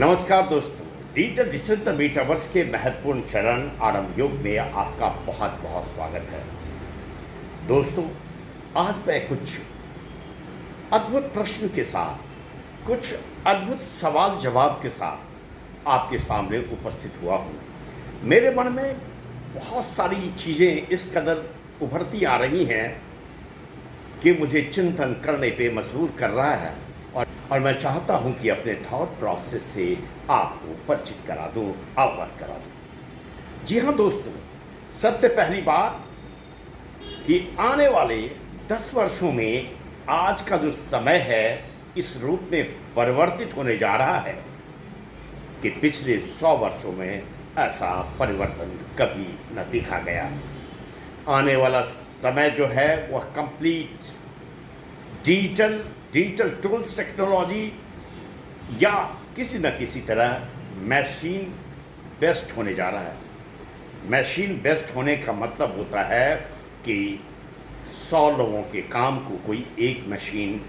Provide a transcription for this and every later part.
नमस्कार दोस्तों, digital digital metaverse के महत्वपूर्ण चरण आरंभ योग में आपका बहुत बहुत स्वागत है। दोस्तों, आज मैं कुछ अद्भुत प्रश्न के साथ, कुछ अद्भुत सवाल जवाब के साथ आपके सामने उपस्थित हुआ हूँ। मेरे मन में बहुत सारी चीज़ें इस कदर उभरती आ रही हैं कि मुझे चिंतन करने पे मजबूर कर रहा है और मैं चाहता हूं कि अपने थॉट प्रोसेस से आपको परिचित करा दूं, अवगत करा दूं। जी हाँ दोस्तों, सबसे पहली बात कि आने वाले 10 वर्षों में आज का जो समय है इस रूप में परिवर्तित होने जा रहा है कि पिछले 100 वर्षों में ऐसा परिवर्तन कभी न देखा गया। आने वाला समय जो है वह कंप्लीट डिजिटल टूल्स टेक्नोलॉजी या किसी न किसी तरह मशीन बेस्ड होने जा रहा है। मशीन बेस्ड होने का मतलब होता है कि 100 लोगों के काम को कोई एक मशीन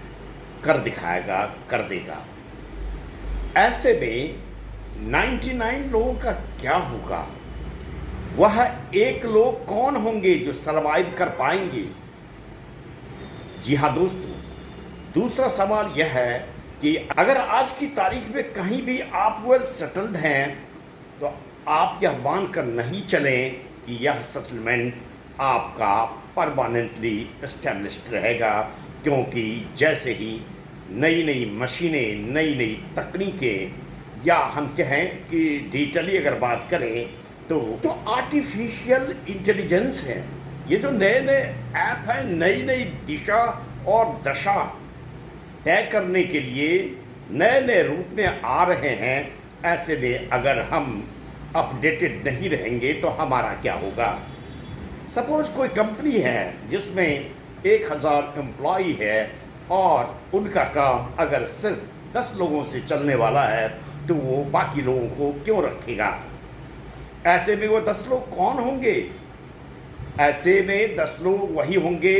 कर दिखाएगा, कर देगा। ऐसे में 99 लोगों का क्या होगा? वह एक लोग कौन होंगे जो सरवाइव कर पाएंगे? जी हाँ दोस्तों, दूसरा सवाल यह है कि अगर आज की तारीख में कहीं भी आप वेल सेटल्ड हैं तो आप यह मानकर नहीं चलें कि यह सेटलमेंट आपका परमानेंटली एस्टेब्लिश्ड रहेगा, क्योंकि जैसे ही नई नई मशीनें, नई नई तकनीकें, या हम कहें कि डिजिटली अगर बात करें तो जो आर्टिफिशियल इंटेलिजेंस है, ये जो नए नए ऐप हैं, नई नई दिशा और दशा तय करने के लिए नए नए रूप में आ रहे हैं। ऐसे में अगर हम अपडेटेड नहीं रहेंगे तो हमारा क्या होगा? सपोज कोई कंपनी है जिसमें 1000 एम्प्लॉई है और उनका काम अगर सिर्फ 10 लोगों से चलने वाला है तो वो बाकी लोगों को क्यों रखेगा? ऐसे में वो 10 लोग कौन होंगे? ऐसे में 10 लोग वही होंगे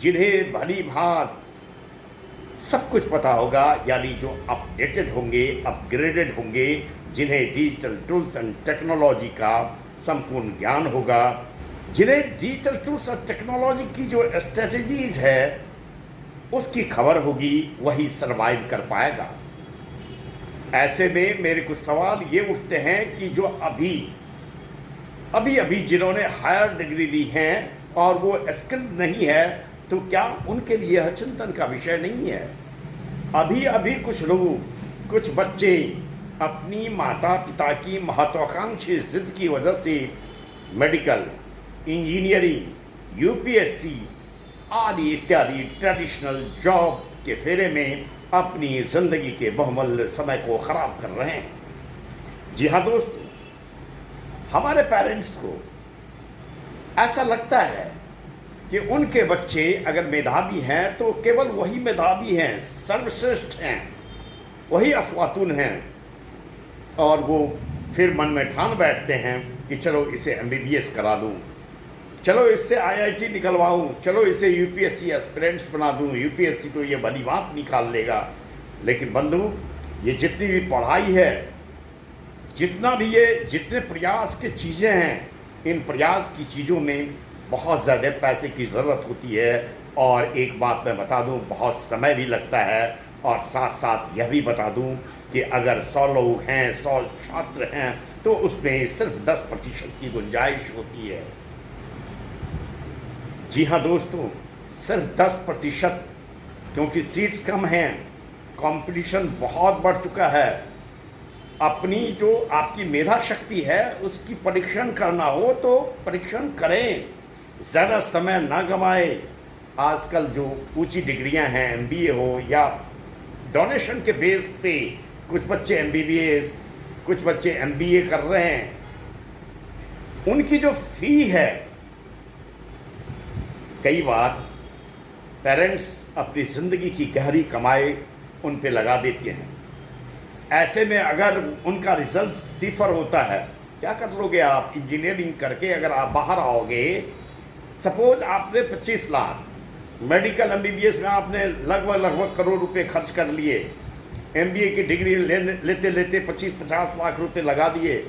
जिन्हें भली भांति सब कुछ पता होगा, यानी जो अपडेटेड होंगे, अपग्रेडेड होंगे, जिन्हें डिजिटल टूल्स एंड टेक्नोलॉजी का संपूर्ण ज्ञान होगा, जिन्हें डिजिटल टूल्स और टेक्नोलॉजी की जो स्ट्रेटजीज है उसकी खबर होगी, वही सरवाइव कर पाएगा। ऐसे में मेरे कुछ सवाल ये उठते हैं कि जो अभी जिन्होंने हायर डिग्री ली हैं और वो स्किल्ड नहीं है, तो क्या उनके लिए यह चिंतन का विषय नहीं है? अभी कुछ लोग, कुछ बच्चे अपनी माता पिता की महत्वाकांक्षी जिद की वजह से मेडिकल, इंजीनियरिंग, यूपीएससी आदि इत्यादि ट्रेडिशनल जॉब के फेरे में अपनी ज़िंदगी के बहुमूल्य समय को ख़राब कर रहे हैं। जी हाँ दोस्तों, हमारे पेरेंट्स को ऐसा लगता है कि उनके बच्चे अगर मेधावी हैं तो केवल वही मेधावी हैं, सर्वश्रेष्ठ हैं, वही अफलातून हैं, और वो फिर मन में ठान बैठते हैं कि चलो इसे एमबीबीएस करा दूं, चलो इससे आईआईटी निकलवाऊं, चलो इसे यूपीएससी एस्पिरेंट्स बना दूं, यूपीएससी तो ये भली बात निकाल लेगा। लेकिन बंधु, ये जितनी भी पढ़ाई है, जितने प्रयास की चीज़ें हैं, इन प्रयास की चीज़ों में बहुत ज़्यादा पैसे की ज़रूरत होती है। और एक बात मैं बता दूं, बहुत समय भी लगता है। और साथ साथ यह भी बता दूं कि अगर 100 लोग हैं, 100 छात्र हैं, तो उसमें सिर्फ 10% की गुंजाइश होती है। जी हाँ दोस्तों, सिर्फ 10%, क्योंकि सीट्स कम हैं, कंपटीशन बहुत बढ़ चुका है। अपनी जो आपकी मेधा शक्ति है उसकी परीक्षण करना हो तो परीक्षण करें, ज़्यादा समय ना गंवाएं। आजकल जो ऊंची डिग्रियां हैं, एमबीए हो या डोनेशन के बेस पे कुछ बच्चे एमबीबीएस, कुछ बच्चे एमबीए कर रहे हैं, उनकी जो फ़ी है, कई बार पेरेंट्स अपनी ज़िंदगी की गहरी कमाई उन पे लगा देते हैं। ऐसे में अगर उनका रिजल्ट सिफर होता है, क्या कर लोगे आप? इंजीनियरिंग करके अगर आप बाहर आओगे, सपोज आपने 25 लाख, मेडिकल एमबीबीएस में आपने लगभग करोड़ रुपए खर्च कर लिए, एमबीए की डिग्री लेते लेते 25-50 लाख रुपए लगा दिए।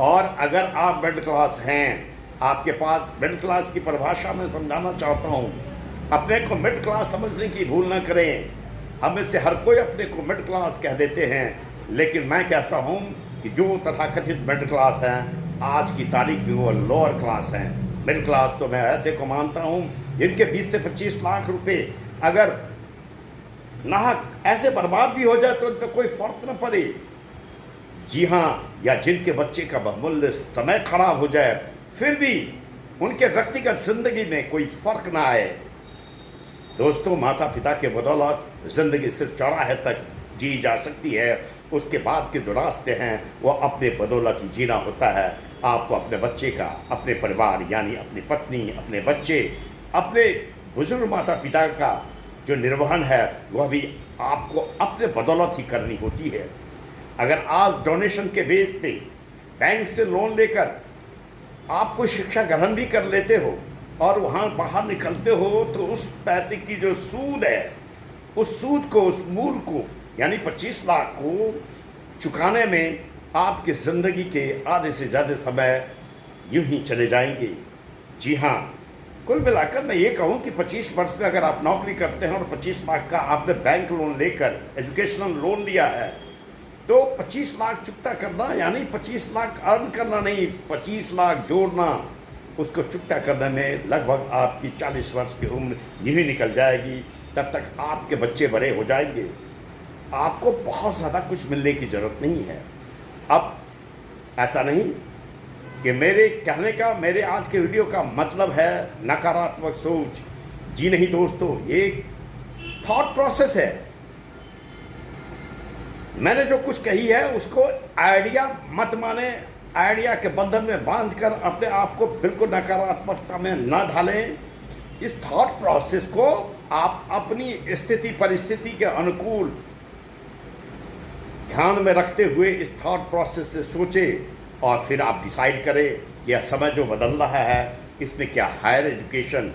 और अगर आप मिडिल क्लास हैं, आपके पास मिडिल क्लास की परिभाषा में समझाना चाहता हूँ, अपने को मिडिल क्लास समझने की भूल ना करें। हम इससे हर कोई अपने को मिडिल क्लास कह देते हैं, लेकिन मैं कहता हूँ कि जो तथाकथित मिडिल क्लास हैं, आज की तारीख में वो लोअर क्लास हैं। मिडिल क्लास तो मैं ऐसे को मानता हूँ जिनके 20 से 25 लाख रुपए अगर नाहक ऐसे बर्बाद भी हो जाए तो उन पर कोई फर्क न पड़े। जी हाँ, या जिनके बच्चे का बहुमूल्य समय खराब हो जाए फिर भी उनके व्यक्तिगत जिंदगी में कोई फर्क ना आए। दोस्तों, माता पिता के बदौलत जिंदगी सिर्फ चौराहे तक जी जा सकती है, उसके बाद के जो रास्ते हैं वो अपने बदौलत ही जीना होता है। आपको अपने बच्चे का, अपने परिवार यानी अपनी पत्नी, अपने बच्चे, अपने बुजुर्ग माता पिता का जो निर्वहन है वह भी आपको अपने बदौलत ही करनी होती है। अगर आज डोनेशन के बेस पे बैंक से लोन लेकर आप कोई शिक्षा ग्रहण भी कर लेते हो और वहाँ बाहर निकलते हो तो उस पैसे की जो सूद है, उस सूद को, उस मूल को यानी 25 लाख को चुकाने में आपकी ज़िंदगी के आधे से ज़्यादा समय यूं ही चले जाएंगे। जी हाँ, कुल मिलाकर मैं ये कहूँ कि 25 वर्ष में अगर आप नौकरी करते हैं और 25 लाख का आपने बैंक लोन लेकर एजुकेशनल लोन लिया है तो 25 लाख चुकता करना यानी 25 लाख अर्न करना नहीं, 25 लाख जोड़ना, उसको चुकता करने में लगभग आपकी 40 वर्ष की उम्र यही निकल जाएगी। तब तक आपके बच्चे बड़े हो जाएंगे, आपको बहुत ज़्यादा कुछ मिलने की ज़रूरत नहीं है। अब ऐसा नहीं कि मेरे कहने का, मेरे आज के वीडियो का मतलब है नकारात्मक सोच। जी नहीं दोस्तों, ये एक थॉट प्रोसेस है। मैंने जो कुछ कही है उसको आइडिया मत माने, आइडिया के बंधन में बांधकर अपने आप को बिल्कुल नकारात्मकता में न ढालें। इस थॉट प्रोसेस को आप अपनी स्थिति परिस्थिति के अनुकूल ध्यान में रखते हुए इस थॉट प्रोसेस से सोचें और फिर आप डिसाइड करें कि यह समय जो बदल रहा है इसमें क्या हायर एजुकेशन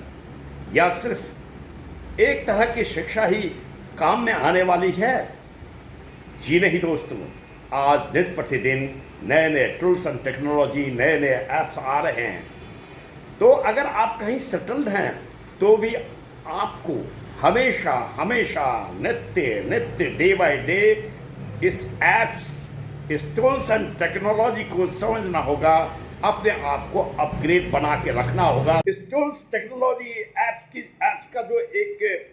या सिर्फ एक तरह की शिक्षा ही काम में आने वाली है। जी नहीं दोस्तों, आज नित्य प्रतिदिन नए नए टूल्स एंड टेक्नोलॉजी, नए नए ऐप्स आ रहे हैं। तो अगर आप कहीं सेटल्ड हैं तो भी आपको हमेशा हमेशा नित्य नित्य डे बाय डे इस ऐप्स, इस टूल्स एंड टेक्नोलॉजी को समझना होगा, अपने आप को अपग्रेड बना के रखना होगा। इस टूल्स टेक्नोलॉजी ऐप्स का जो एक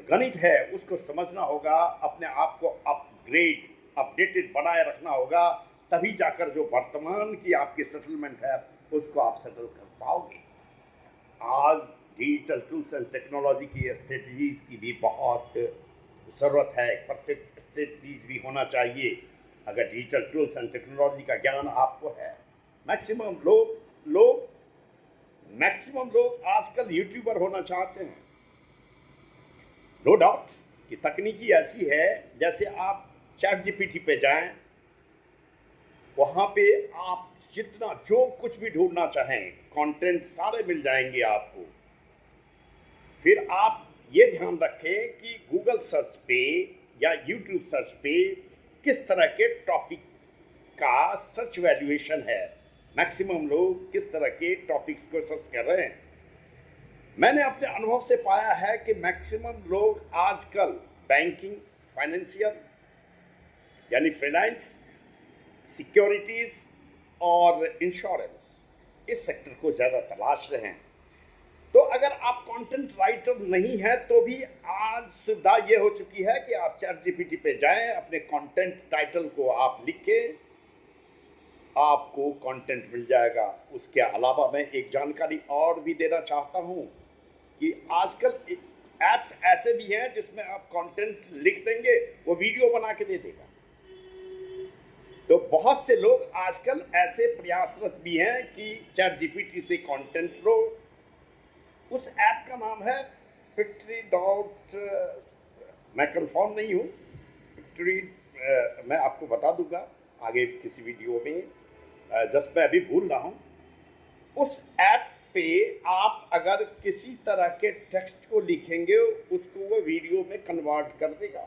गणित है उसको समझना होगा, अपने आप को अपग्रेड, अपडेटेड बनाए रखना होगा, तभी जाकर जो वर्तमान की आपकी सेटलमेंट है उसको आप सेटल कर पाओगे। आज डिजिटल टूल्स एंड टेक्नोलॉजी की स्ट्रेटजीज की भी बहुत ज़रूरत है, परफेक्ट स्ट्रेटजीज भी होना चाहिए। अगर डिजिटल टूल्स एंड टेक्नोलॉजी का ज्ञान आपको है, मैक्सिमम लोग आजकल यूट्यूबर होना चाहते हैं। नो डाउट कि तकनीकी ऐसी है, जैसे आप ChatGPT पे जाएं, वहाँ पे आप जितना जो कुछ भी ढूंढना चाहें कंटेंट सारे मिल जाएंगे आपको। फिर आप ये ध्यान रखें कि गूगल सर्च पे या यूट्यूब सर्च पे किस तरह के टॉपिक का सर्च वैल्यूएशन है, मैक्सिमम लोग किस तरह के टॉपिक्स को सर्च कर रहे हैं। मैंने अपने अनुभव से पाया है कि मैक्सिमम लोग आजकल बैंकिंग, फाइनेंशियल यानी फाइनेंस, सिक्योरिटीज़ और इंश्योरेंस, इस सेक्टर को ज़्यादा तलाश रहे हैं। तो अगर आप कंटेंट राइटर नहीं हैं तो भी आज सुविधा ये हो चुकी है कि आप ChatGPT पे जाएं, अपने कंटेंट टाइटल को आप लिखें, आपको कंटेंट मिल जाएगा। उसके अलावा मैं एक जानकारी और भी देना चाहता हूँ कि आजकल ऐप्स ऐसे भी हैं जिसमें आप कंटेंट लिख देंगे, वो वीडियो बना के दे देगा। तो बहुत से लोग आजकल ऐसे प्रयासरत भी हैं कि ChatGPT से कंटेंट लो। उस ऐप का नाम है पिक्ट्री डॉट, मैं कंफर्म नहीं हूँ, पिक्ट्री मैं आपको बता दूंगा आगे किसी वीडियो में, जस्ट मैं अभी भूल रहा हूँ। उस ऐप पे आप अगर किसी तरह के टेक्स्ट को लिखेंगे उसको वो वीडियो में कन्वर्ट कर देगा।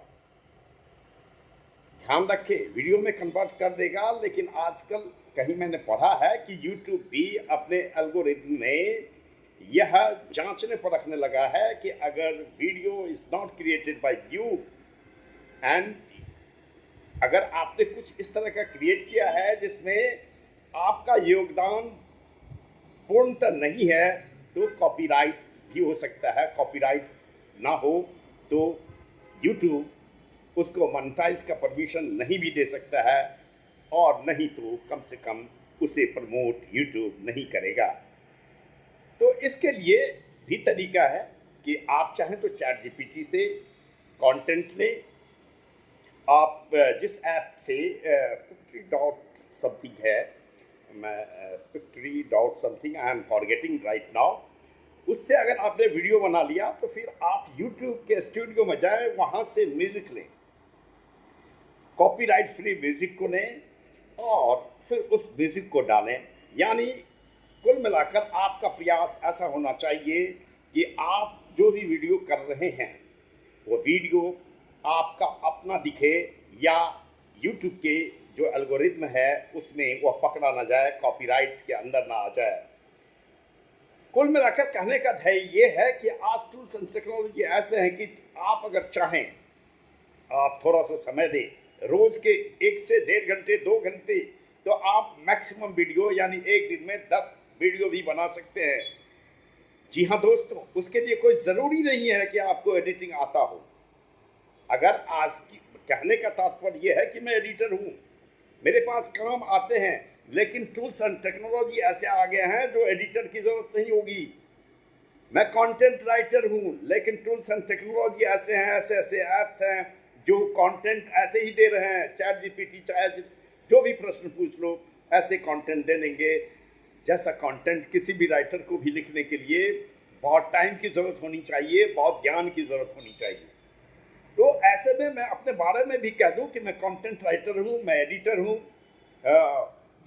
ध्यान रखें, वीडियो में कन्वर्ट कर देगा, लेकिन आजकल कहीं मैंने पढ़ा है कि यूट्यूब भी अपने एल्गोरिथम में यह जांचने पर रखने लगा है कि अगर video is not created by you and अगर आपने कुछ इस तरह का क्रिएट किया है जिसमें आपका योगदान पूर्णतः नहीं है, तो कॉपीराइट भी हो सकता है। कॉपीराइट ना हो तो यूट्यूब उसको मोनेटाइज का परमिशन नहीं भी दे सकता है, और नहीं तो कम से कम उसे प्रमोट यूट्यूब नहीं करेगा। तो इसके लिए भी तरीका है कि आप चाहें तो चैट जीपीटी से कंटेंट लें। आप जिस ऐप से पिक्टरी डॉट समथिंग है, मैं Pictory dot something, I am forgetting right now, उससे अगर आपने वीडियो बना लिया तो फिर आप यूट्यूब के स्टूडियो में जाएं, वहाँ से म्यूज़िक लें, कॉपीराइट फ्री म्यूज़िक को लें और फिर उस म्यूज़िक को डालें। यानी कुल मिलाकर आपका प्रयास ऐसा होना चाहिए कि आप जो भी वीडियो कर रहे हैं वो वीडियो आपका अपना दिखे, या यूट्यूब के जो एल्गोरिथम है उसमें वह पकड़ा ना जाए, कॉपीराइट के अंदर ना आ जाए। कुल मिलाकर कहने का ध्येय ये है कि आज टूल्स एंड टेक्नोलॉजी ऐसे हैं कि आप अगर चाहें, आप थोड़ा सा समय दें, रोज़ के 1 से 1.5 घंटे 2 घंटे, तो आप मैक्सिमम वीडियो यानी एक दिन में 10 वीडियो भी बना सकते हैं। जी हाँ दोस्तों, उसके लिए कोई ज़रूरी नहीं है कि आपको एडिटिंग आता हो। अगर आज की कहने का तात्पर्य यह है कि मैं एडिटर हूँ, मेरे पास काम आते हैं, लेकिन टूल्स एंड टेक्नोलॉजी ऐसे आ गए हैं जो एडिटर की ज़रूरत नहीं होगी। मैं कंटेंट राइटर हूँ, लेकिन टूल्स एंड टेक्नोलॉजी ऐसे हैं, ऐसे ऐसे ऐप्स हैं जो कंटेंट ऐसे ही दे रहे हैं। चैट जीपीटी चाहे जो भी प्रश्न पूछ लो, ऐसे कंटेंट दे देंगे जैसा कंटेंट किसी भी राइटर को भी लिखने के लिए बहुत टाइम की ज़रूरत होनी चाहिए, बहुत ज्ञान की ज़रूरत होनी चाहिए। तो ऐसे में मैं अपने बारे में भी कह दूं कि मैं कंटेंट राइटर हूं, मैं एडिटर हूं,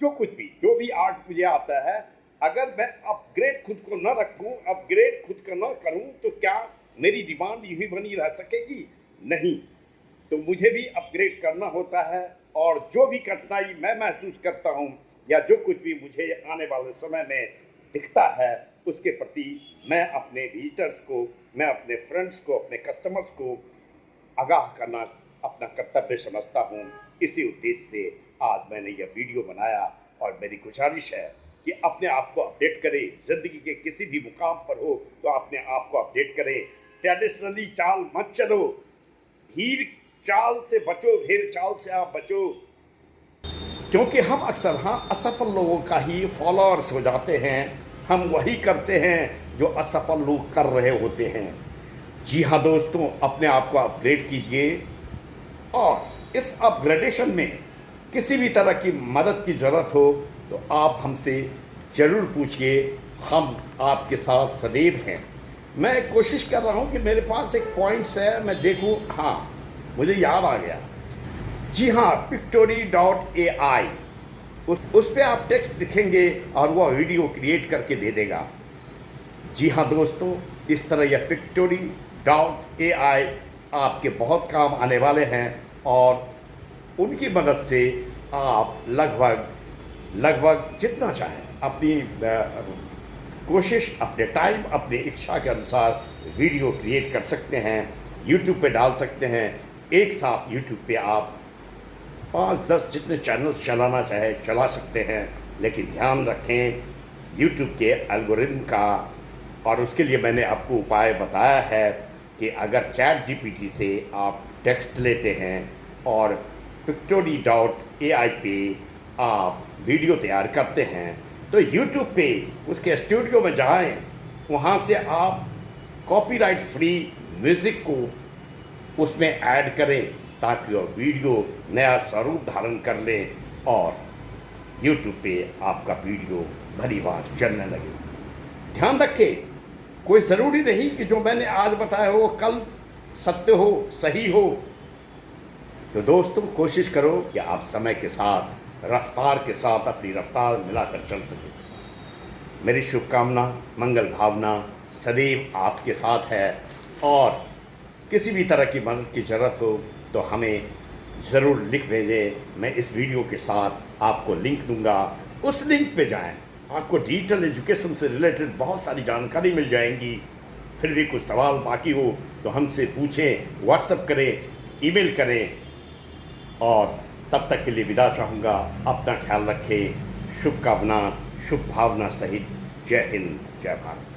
जो भी आर्ट मुझे आता है, अगर मैं अपग्रेड खुद को न रखूं, अपग्रेड खुद का न करूं, तो क्या मेरी डिमांड यूं ही बनी रह सकेगी? नहीं, तो मुझे भी अपग्रेड करना होता है। और जो भी कठिनाई मैं महसूस करता हूं या जो कुछ भी मुझे आने वाले समय में दिखता है, उसके प्रति मैं अपने विजिटर्स को, मैं अपने फ्रेंड्स को, अपने कस्टमर्स को आगाह करना अपना कर्तव्य समझता हूँ। इसी उद्देश्य से आज मैंने यह वीडियो बनाया, और मेरी गुजारिश है कि अपने आप को अपडेट करें। ज़िंदगी के किसी भी मुकाम पर हो तो अपने आप को अपडेट करें। ट्रेडिशनली चाल मत चलो, धीर चाल से बचो, धीर चाल से आप बचो, क्योंकि हम अक्सर असफल लोगों का ही फॉलोअर्स हो जाते हैं। हम वही करते हैं जो असफल लोग कर रहे होते हैं। जी हाँ दोस्तों, अपने आप को अपग्रेड कीजिए, और इस अपग्रेडेशन में किसी भी तरह की मदद की ज़रूरत हो तो आप हमसे ज़रूर पूछिए, हम आपके साथ सदैव हैं। मैं कोशिश कर रहा हूँ कि मेरे पास एक पॉइंट्स है, मैं देखूँ, हाँ मुझे याद आ गया। जी हाँ, pictory.ai, उस पर आप टेक्स्ट लिखेंगे और वह वीडियो क्रिएट करके दे देगा। जी हाँ दोस्तों, इस तरह यह pictory.ai आपके बहुत काम आने वाले हैं, और उनकी मदद से आप लगभग जितना चाहें अपनी कोशिश, अपने टाइम, अपनी इच्छा के अनुसार वीडियो क्रिएट कर सकते हैं, यूट्यूब पे डाल सकते हैं। एक साथ यूट्यूब पे आप 5-10 जितने चैनल्स चलाना चाहे चला सकते हैं, लेकिन ध्यान रखें यूट्यूब के एल्गोरिथम का। और उसके लिए मैंने आपको उपाय बताया है कि अगर चैट जीपीटी से आप टेक्स्ट लेते हैं और pictory.ai पे आप वीडियो तैयार करते हैं, तो यूट्यूब पे उसके स्टूडियो में जाएं, वहाँ से आप कॉपीराइट फ्री म्यूज़िक को उसमें ऐड करें, ताकि वो वीडियो नया स्वरूप धारण कर ले और यूट्यूब पे आपका वीडियो भली बात चलने लगे। ध्यान रखें, कोई ज़रूरी नहीं कि जो मैंने आज बताया हो कल सत्य हो, सही हो। तो दोस्तों, कोशिश करो कि आप समय के साथ, रफ्तार के साथ अपनी रफ्तार मिलाकर चल सकें। मेरी शुभकामना, मंगल भावना सदैव आपके साथ है, और किसी भी तरह की मदद की ज़रूरत हो तो हमें ज़रूर लिख भेजें। मैं इस वीडियो के साथ आपको लिंक दूंगा, उस लिंक पे जाएं, आपको डिजिटल एजुकेशन से रिलेटेड बहुत सारी जानकारी मिल जाएंगी। फिर भी कुछ सवाल बाकी हो तो हमसे पूछें, व्हाट्सएप करें, ईमेल करें। और तब तक के लिए विदा चाहूँगा। अपना ख्याल रखें। शुभकामना, शुभ भावना सहित जय हिंद, जय भारत।